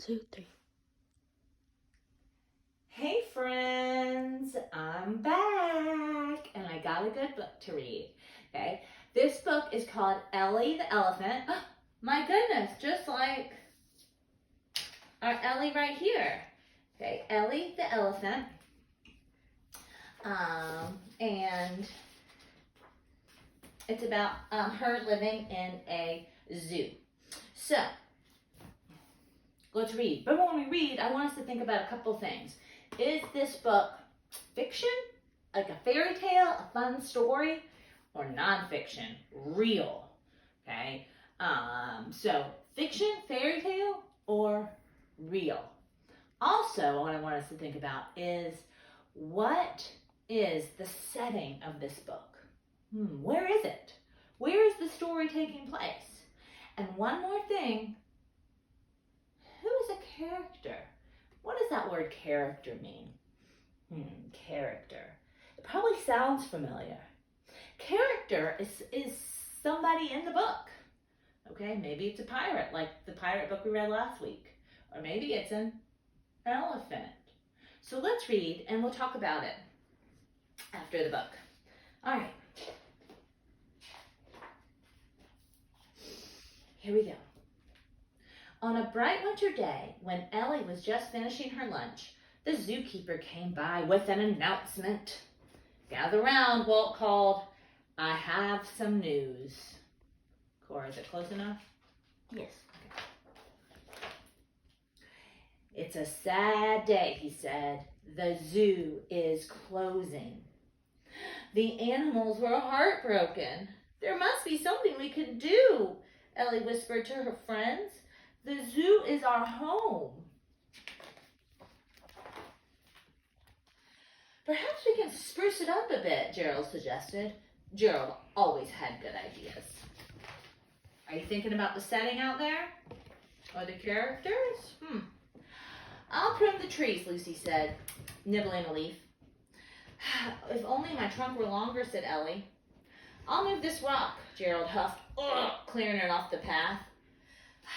2, 3. Hey friends, I'm back and I got a good book to read. Okay, this book is called Ellie the Elephant. Oh, my goodness, just like our Ellie right here. Okay, Ellie the Elephant. And it's about her living in a zoo. So, let's read. But when we read, I want us to think about a couple things. Is this book fiction, like a fairy tale, a fun story, or nonfiction, real? Okay, so fiction, fairy tale, or real? Also, what I want us to think about is what is the setting of this book? Where is it? Where is the story taking place? And one more thing, who is a character? What does that word character mean? Character. It probably sounds familiar. Character is somebody in the book. Okay, maybe it's a pirate, like the pirate book we read last week. Or maybe it's an elephant. So let's read and we'll talk about it after the book. All right. Here we go. On a bright winter day, when Ellie was just finishing her lunch, the zookeeper came by with an announcement. Gather round, Walt called. I have some news. Cora, is it close enough? Yes. Okay. It's a sad day, he said. The zoo is closing. The animals were heartbroken. There must be something we can do, Ellie whispered to her friends. The zoo is our home. Perhaps we can spruce it up a bit, Gerald suggested. Gerald always had good ideas. Are you thinking about the setting out there? Or the characters? I'll prune the trees, Lucy said, nibbling a leaf. If only my trunk were longer, said Ellie. I'll move this rock, Gerald huffed, clearing it off the path.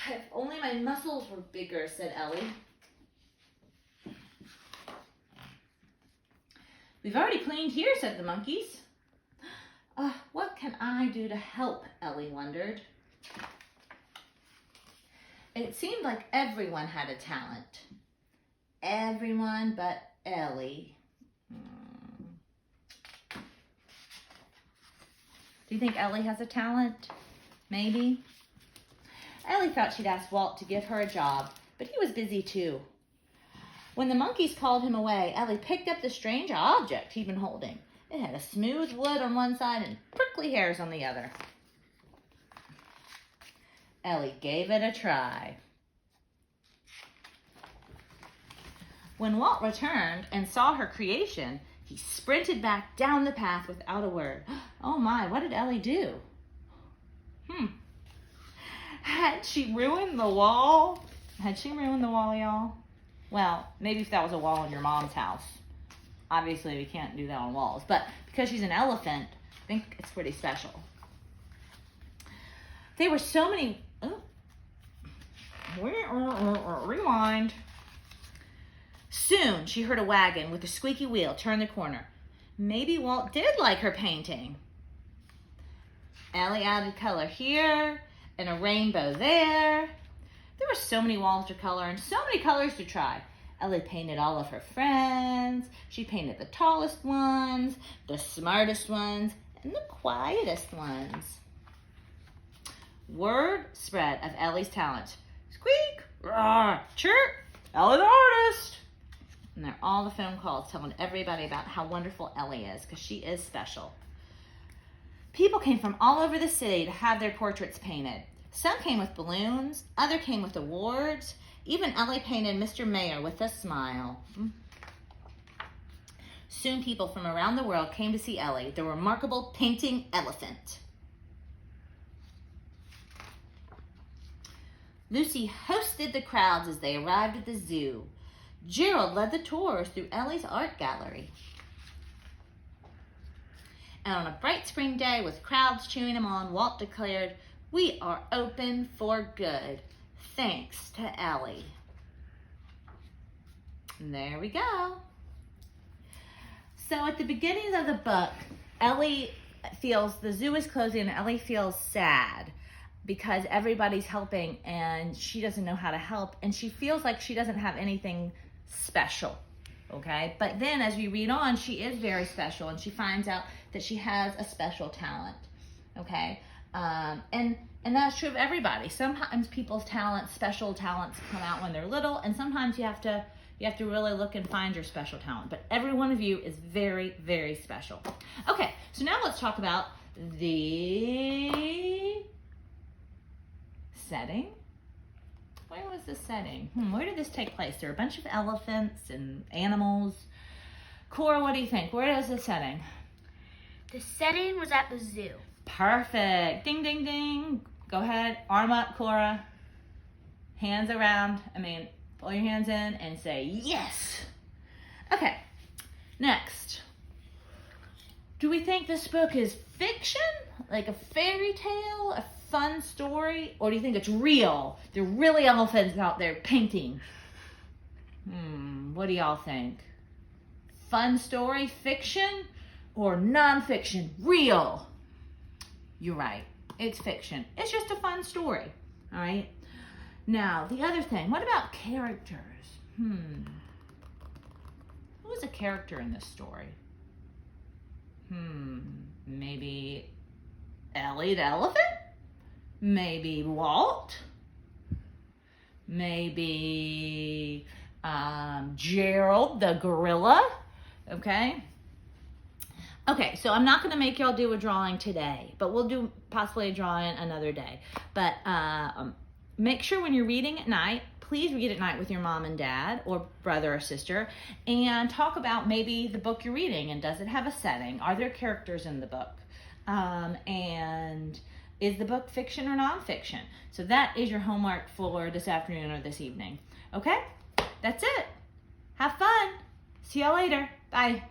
If only my muscles were bigger, said Ellie. We've already cleaned here, said the monkeys. What can I do to help, Ellie wondered. It seemed like everyone had a talent. Everyone but Ellie. Do you think Ellie has a talent? Maybe. Ellie thought she'd ask Walt to give her a job, but he was busy too. When the monkeys called him away, Ellie picked up the strange object he'd been holding. It had a smooth wood on one side and prickly hairs on the other. Ellie gave it a try. When Walt returned and saw her creation, he sprinted back down the path without a word. Oh my, what did Ellie do? Had she ruined the wall? Had she ruined the wall, y'all? Well, maybe if that was a wall in your mom's house. Obviously, we can't do that on walls. But because she's an elephant, I think it's pretty special. There were so many... Rewind. Soon, she heard a wagon with a squeaky wheel turn the corner. Maybe Walt did like her painting. Ellie added color here and a rainbow there. There were so many walls to color and so many colors to try. Ellie painted all of her friends. She painted the tallest ones, the smartest ones, and the quietest ones. Word spread of Ellie's talent. Squeak, roar, chirp, Ellie the artist. And there are all the phone calls telling everybody about how wonderful Ellie is, because she is special. People came from all over the city to have their portraits painted. Some came with balloons, others came with awards. Even Ellie painted Mr. Mayor with a smile. Soon people from around the world came to see Ellie, the remarkable painting elephant. Lucy hosted the crowds as they arrived at the zoo. Gerald led the tours through Ellie's art gallery. And on a bright spring day with crowds cheering him on, Walt declared, "We are open for good, thanks to Ellie." There we go. So at the beginning of the book, Ellie feels the zoo is closing and Ellie feels sad because everybody's helping and she doesn't know how to help, and she feels like she doesn't have anything special, okay? But then as we read on, she is very special, and she finds out that she has a special talent, okay? And that's true of everybody. Sometimes people's special talents come out when they're little, and sometimes you have to really look and find your special talent. But every one of you is very, very special. Okay, so now let's talk about the setting. Where was the setting? Where did this take place? There are a bunch of elephants and animals. Cora, what do you think? Where is the setting? The setting was at the zoo. Perfect. Ding, ding, ding. Go ahead. Arm up, Cora. Hands around. Pull your hands in and say yes. Okay. Next. Do we think this book is fiction? Like a fairy tale? A fun story? Or do you think it's real? There are really elephants out there painting. What do y'all think? Fun story, fiction, or nonfiction? Real? You're right. It's fiction. It's just a fun story. All right? Now, the other thing, what about characters? Who is a character in this story? Maybe Ellie the elephant? Maybe Walt? Maybe Gerald the gorilla? Okay? Okay, so I'm not going to make y'all do a drawing today, but we'll do possibly a drawing another day. But make sure when you're reading at night, please read at night with your mom and dad or brother or sister, and talk about maybe the book you're reading, and does it have a setting? Are there characters in the book? And is the book fiction or nonfiction? So that is your homework for this afternoon or this evening. Okay? That's it. Have fun. See y'all later. Bye.